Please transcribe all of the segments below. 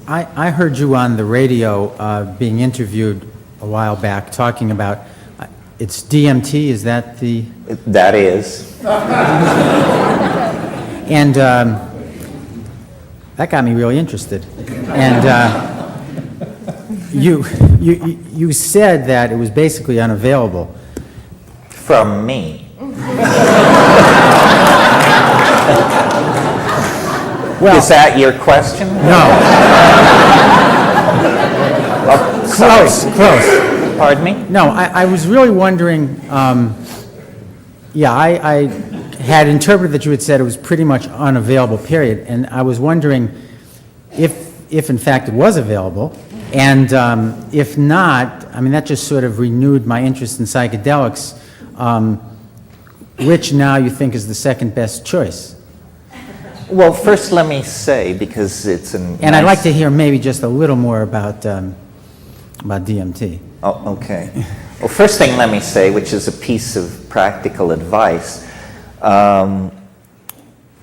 I heard you on the radio being interviewed a while back talking about, it's DMT, is that the... That is. And that got me really interested. And you said that it was basically unavailable. From me. Well, is that your question? No. Oh, close. Pardon me? No, I was really wondering, I had interpreted that you had said it was pretty much unavailable, period, and I was wondering if in fact it was available, and if not, I mean, that just sort of renewed my interest in psychedelics, which now you think is the second best choice. Well, first let me say, because it's an... And I'd like to hear maybe just a little more about DMT. Oh, okay. Well, first thing let me say, which is a piece of practical advice, the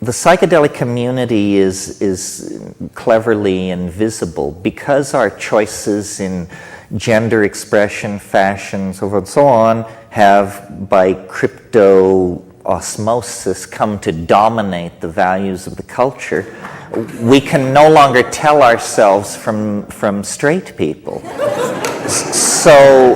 psychedelic community is cleverly invisible because our choices in gender expression, fashion, so forth and so on, have by crypto osmosis come to dominate the values of the culture. We can no longer tell ourselves from straight people. So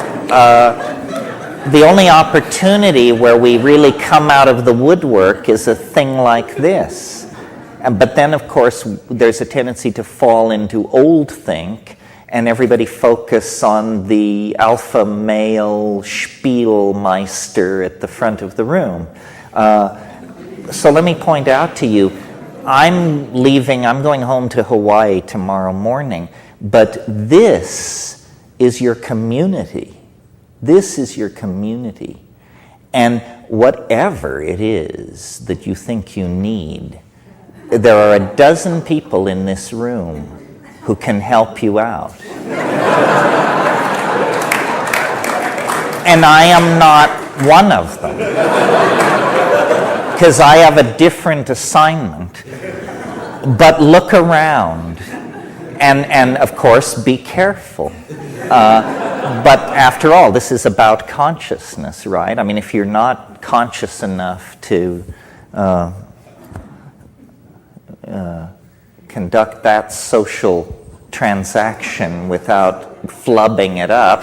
the only opportunity where we really come out of the woodwork is a thing like this. But then, of course, there's a tendency to fall into old think, and everybody focus on the alpha male Spielmeister at the front of the room. So let me point out to you, I'm going home to Hawaii tomorrow morning, but this is your community. This is your community. And whatever it is that you think you need, there are a dozen people in this room who can help you out. And I am not one of them, because I have a different assignment. But look around, and of course, be careful. But after all, this is about consciousness, right? I mean, if you're not conscious enough to conduct that social transaction without flubbing it up,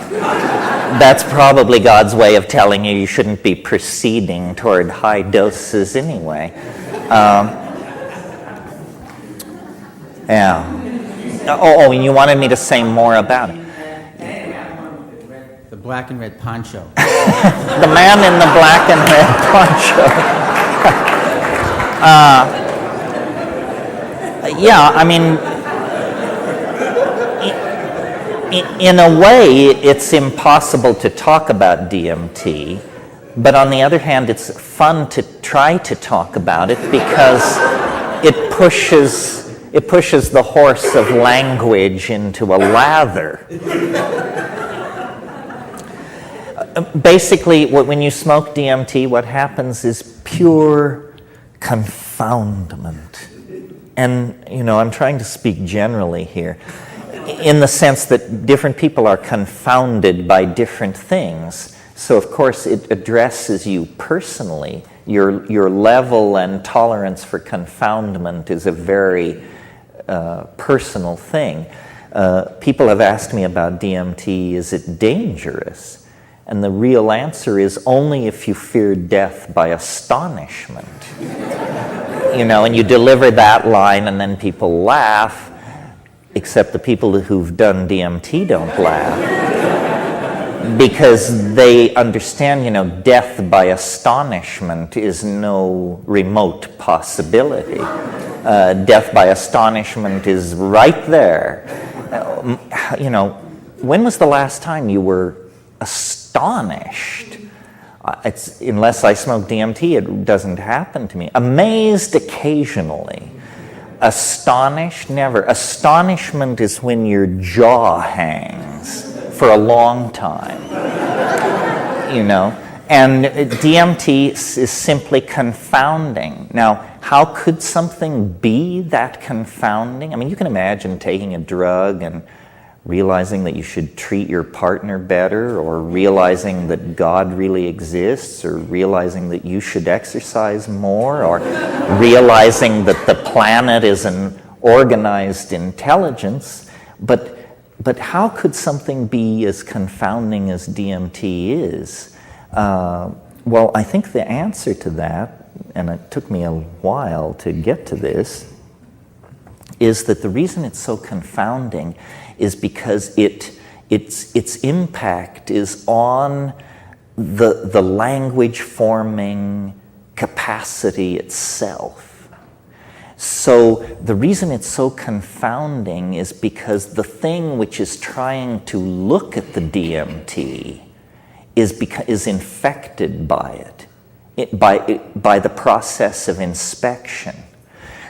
that's probably God's way of telling you you shouldn't be proceeding toward high doses anyway. Yeah. Oh, and you wanted me to say more about it. The black and red poncho. The man in the black and red poncho. Yeah, I mean, in a way, it's impossible to talk about DMT, but on the other hand, it's fun to try to talk about it because it pushes the horse of language into a lather. Basically, when you smoke DMT, what happens is pure confoundment. And, I'm trying to speak generally here, in the sense that different people are confounded by different things. So, of course, it addresses you personally. Your level and tolerance for confoundment is a very personal thing. People have asked me about DMT, is it dangerous? And the real answer is only if you fear death by astonishment. And you deliver that line and then people laugh, except the people who've done DMT don't laugh. Because they understand, death by astonishment is no remote possibility. Death by astonishment is right there. When was the last time you were astonished? Unless I smoke DMT, it doesn't happen to me. Amazed occasionally. Astonished, never. Astonishment is when your jaw hangs for a long time. And DMT is simply confounding. Now, how could something be that confounding? I mean, you can imagine taking a drug and realizing that you should treat your partner better, or realizing that God really exists, or realizing that you should exercise more, or realizing that the planet is an organized intelligence. But how could something be as confounding as DMT is? Well, I think the answer to that, and it took me a while to get to this, is that the reason it's so confounding is because its impact is on the language forming capacity itself. So the reason it's so confounding is because the thing which is trying to look at the DMT is infected by it, by the process of inspection.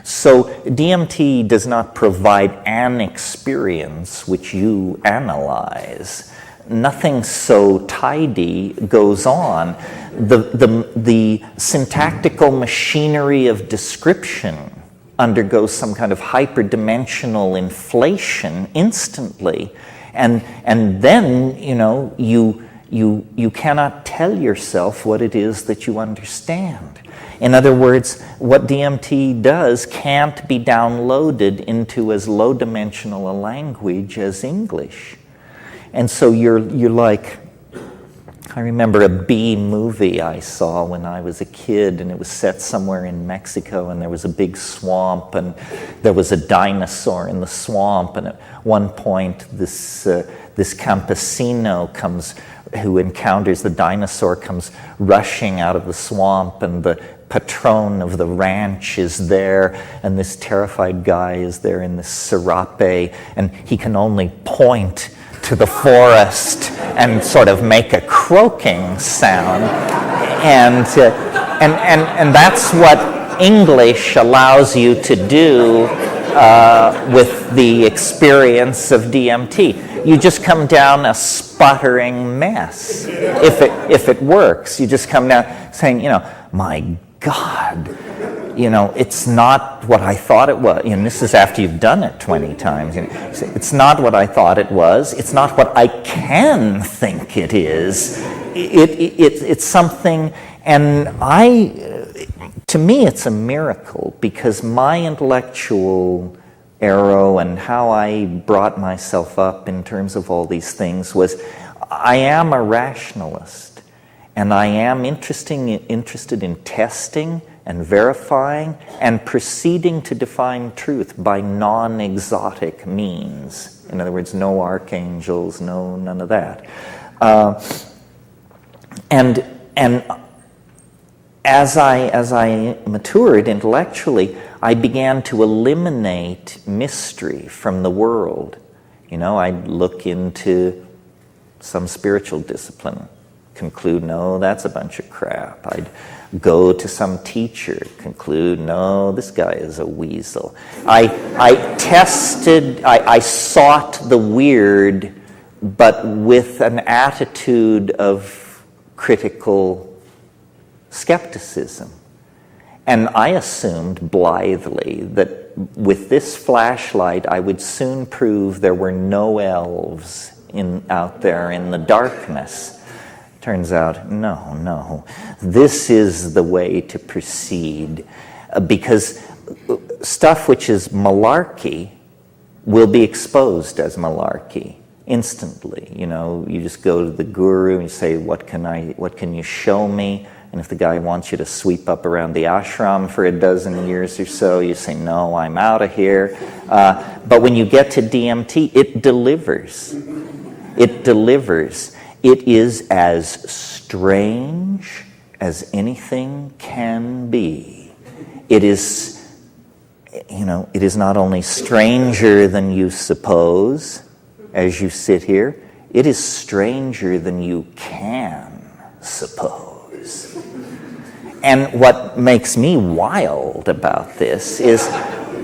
So DMT does not provide an experience which you analyze. Nothing so tidy goes on. The syntactical machinery of description undergoes some kind of hyperdimensional inflation instantly, and then you cannot tell yourself what it is that you understand. In other words, what DMT does can't be downloaded into as low-dimensional a language as English. And so you're like, I remember a B movie I saw when I was a kid, and it was set somewhere in Mexico, and there was a big swamp, and there was a dinosaur in the swamp, and at one point this campesino who encounters the dinosaur comes rushing out of the swamp, and the patron of the ranch is there, and this terrified guy is there in this serape, and he can only point to the forest and sort of make a croaking sound, and that's what English allows you to do with the experience of DMT. You just come down a sputtering mess if it works. You just come down saying, my God, it's not what I thought it was. This is after you've done it 20 times. It's not what I thought it was. It's not what I can think it is. It's something, and to me, it's a miracle, because my intellectual arrow and how I brought myself up in terms of all these things was, I am a rationalist, and I am interested in testing and verifying and proceeding to define truth by non-exotic means. In other words, no archangels, none of that. And as I matured intellectually, I began to eliminate mystery from the world. I'd look into some spiritual discipline, conclude, no, that's a bunch of crap. I'd go to some teacher, conclude, no, this guy is a weasel. I sought the weird, but with an attitude of critical skepticism. And I assumed blithely that with this flashlight, I would soon prove there were no elves out there in the darkness. Turns out, no. This is the way to proceed, because stuff which is malarkey will be exposed as malarkey instantly. You just go to the guru and you say, what can you show me? And if the guy wants you to sweep up around the ashram for a dozen years or so, you say, no, I'm out of here. But when you get to DMT, it delivers. It delivers. It is as strange as anything can be. It is not only stranger than you suppose as you sit here, it is stranger than you can suppose. And what makes me wild about this is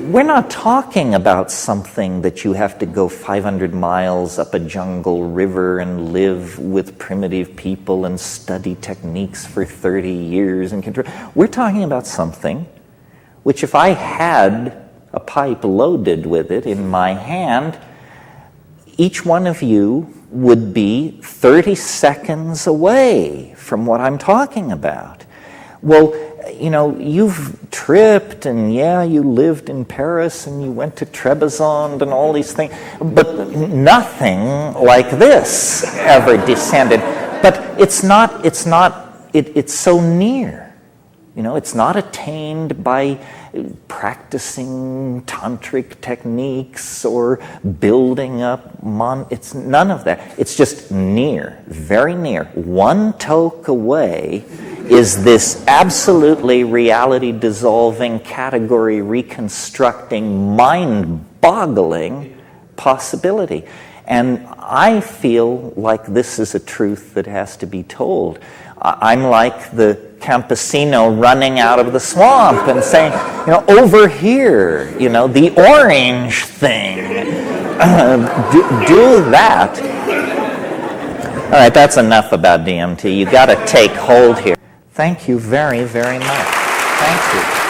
we're not talking about something that you have to go 500 miles up a jungle river and live with primitive people and study techniques for 30 years and control. We're talking about something which, if I had a pipe loaded with it in my hand, each one of you would be 30 seconds away from what I'm talking about. Well, you know, you've tripped, and yeah, you lived in Paris, and you went to Trebizond, and all these things, but nothing like this ever descended. But it's so near. You know, it's not attained by practicing tantric techniques or building up it's none of that. It's just near, very near. One toke away is this absolutely reality-dissolving, category reconstructing, mind-boggling possibility. And I feel like this is a truth that has to be told. I'm like the campesino running out of the swamp and saying, you know, over here, you know, the orange thing, do that. All right, that's enough about DMT. You got to take hold here. Thank you very, very much. Thank you.